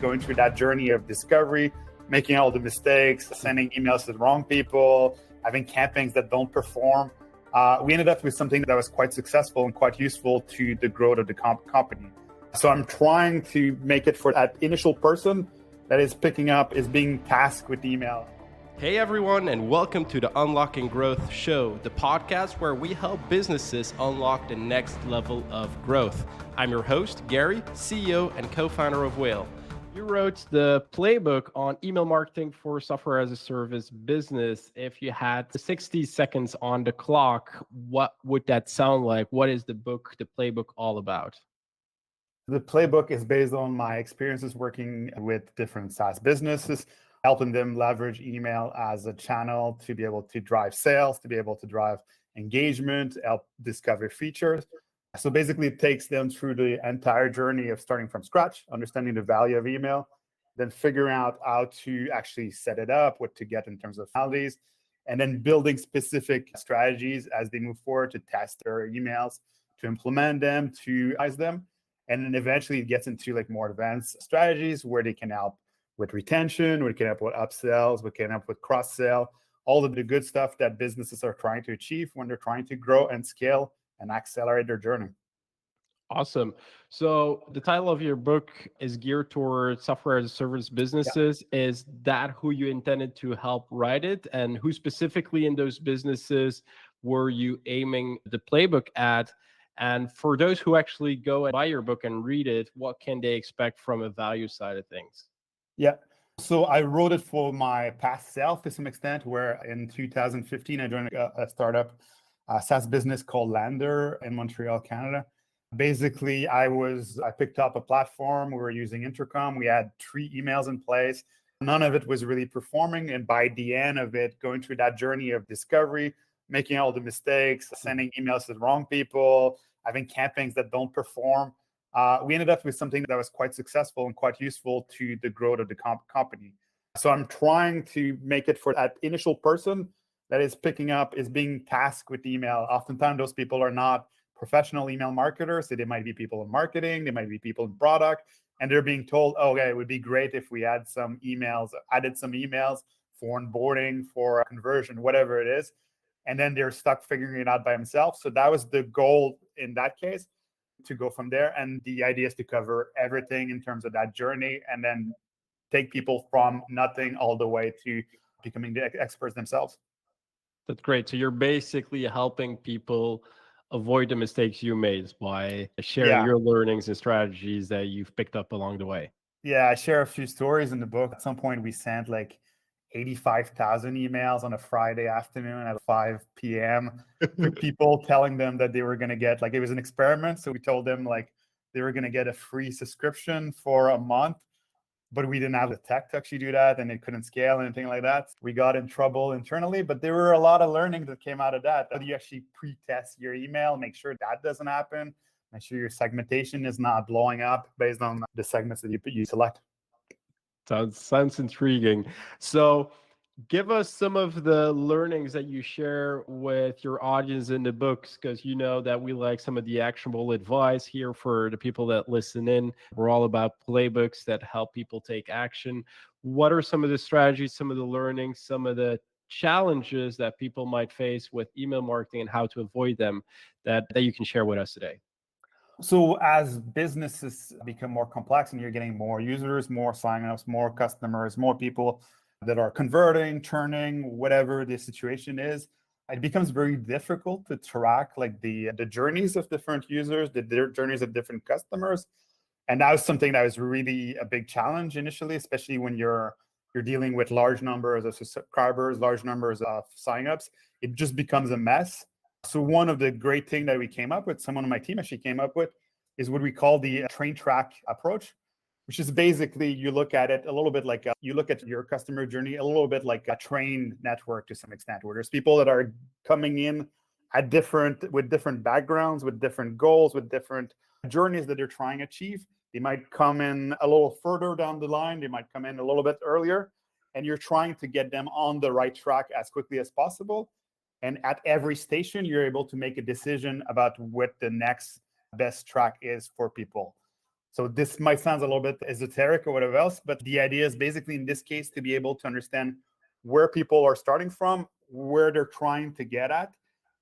going through that journey of discovery, making all the mistakes, sending emails to the wrong people, having campaigns that don't perform. We ended up with something that was quite successful and quite useful to the growth of the company. So I'm trying to make it for that initial person that is picking up, is being tasked with email. Hey everyone, and welcome to the Unlocking Growth Show, the podcast where we help businesses unlock the next level of growth. I'm your host, Gary, CEO and co-founder of Whale. You wrote the playbook on email marketing for software as a service business. If you had 60 seconds on the clock, what would that sound like? What is the playbook all about? The playbook is based on my experiences working with different SaaS businesses, helping them leverage email as a channel to be able to drive sales, to be able to drive engagement, help discover features. So basically, it takes them through the entire journey of starting from scratch, understanding the value of email, then figuring out how to actually set it up, what to get in terms of functionalities, and then building specific strategies as they move forward to test their emails, to implement them, to utilize them. And then eventually it gets into like more advanced strategies where they can help with retention, we can help with upsells, we can help with cross-sell, all of the good stuff that businesses are trying to achieve when they're trying to grow and scale and accelerate their journey. Awesome. So the title of your book is geared towards software as a service businesses. Yeah. Is that who you intended to help write it? And who specifically in those businesses were you aiming the playbook at? And for those who actually go and buy your book and read it, what can they expect from a value side of things? Yeah. So I wrote it for my past self to some extent, where in 2015, I joined a startup, a SaaS business called Lander in Montreal, Canada. Basically, I picked up a platform. We were using Intercom. We had 3 emails in place. None of it was really performing. And by the end of it, going through that journey of discovery, making all the mistakes, sending emails to the wrong people, having campaigns that don't perform, we ended up with something that was quite successful and quite useful to the growth of the company. So I'm trying to make it for that initial person that is picking up, is being tasked with email. Oftentimes, those people are not professional email marketers. So they might be people in marketing, they might be people in product, and they're being told, okay, it would be great if we added some emails for onboarding, for conversion, whatever it is. And then they're stuck figuring it out by themselves. So that was the goal in that case, to go from there. And the idea is to cover everything in terms of that journey and then take people from nothing all the way to becoming the experts themselves. That's great. So you're basically helping people avoid the mistakes you made by sharing your learnings and strategies that you've picked up along the way. Yeah, I share a few stories in the book. At some point, we sent like 85,000 emails on a Friday afternoon at 5 p.m. to people telling them that they were going to get, like, it was an experiment. So we told them like they were going to get a free subscription for a month, but we didn't have the tech to actually do that, and it couldn't scale, anything like that. We got in trouble internally, but there were a lot of learning that came out of that. How do you actually pre-test your email, make sure that doesn't happen, make sure your segmentation is not blowing up based on the segments that you select. Sounds intriguing. So give us some of the learnings that you share with your audience in the books, because you know that we like some of the actionable advice here for the people that listen in. We're all about playbooks that help people take action. What are some of the strategies, some of the learnings, some of the challenges that people might face with email marketing and how to avoid them that you can share with us today? So as businesses become more complex and you're getting more users, more signups, more customers, more people that are converting, churning, whatever the situation is, it becomes very difficult to track like the journeys of different users, their journeys of different customers. And that was something that was really a big challenge initially, especially when you're dealing with large numbers of subscribers, large numbers of signups. It just becomes a mess. So one of the great things that we came up with, someone on my team actually came up with, is what we call the train track approach, which is basically you look at it a little bit like you look at your customer journey a little bit like a train network to some extent, where there's people that are coming in with different backgrounds, with different goals, with different journeys that they're trying to achieve. They might come in a little further down the line, they might come in a little bit earlier, and you're trying to get them on the right track as quickly as possible. And at every station, you're able to make a decision about what the next best track is for people. So this might sound a little bit esoteric or whatever else, but the idea is basically in this case to be able to understand where people are starting from, where they're trying to get at,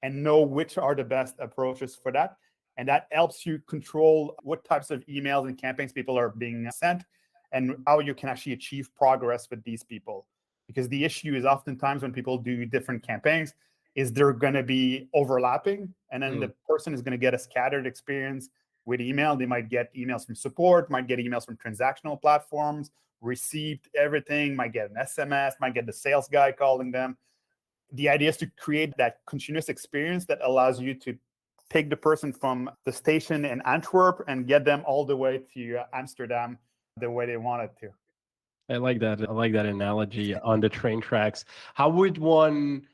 and know which are the best approaches for that. And that helps you control what types of emails and campaigns people are being sent and how you can actually achieve progress with these people. Because the issue is oftentimes when people do different campaigns is they're going to be overlapping, and then the person is going to get a scattered experience with email. They might get emails from support, might get emails from transactional platforms, received everything, might get an SMS, might get the sales guy calling them. The idea is to create that continuous experience that allows you to take the person from the station in Antwerp and get them all the way to Amsterdam the way they wanted to. I like that. I like that analogy on the train tracks. How would one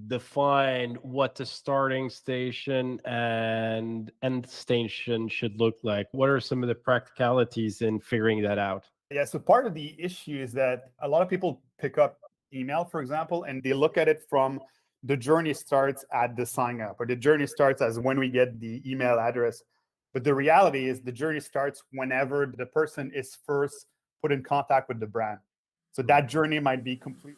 define what the starting station and end station should look like? What are some of the practicalities in figuring that out? Yeah, so part of the issue is that a lot of people pick up email, for example, and they look at it from the journey starts at the sign up, or the journey starts as when we get the email address. But the reality is the journey starts whenever the person is first put in contact with the brand. So that journey might be complete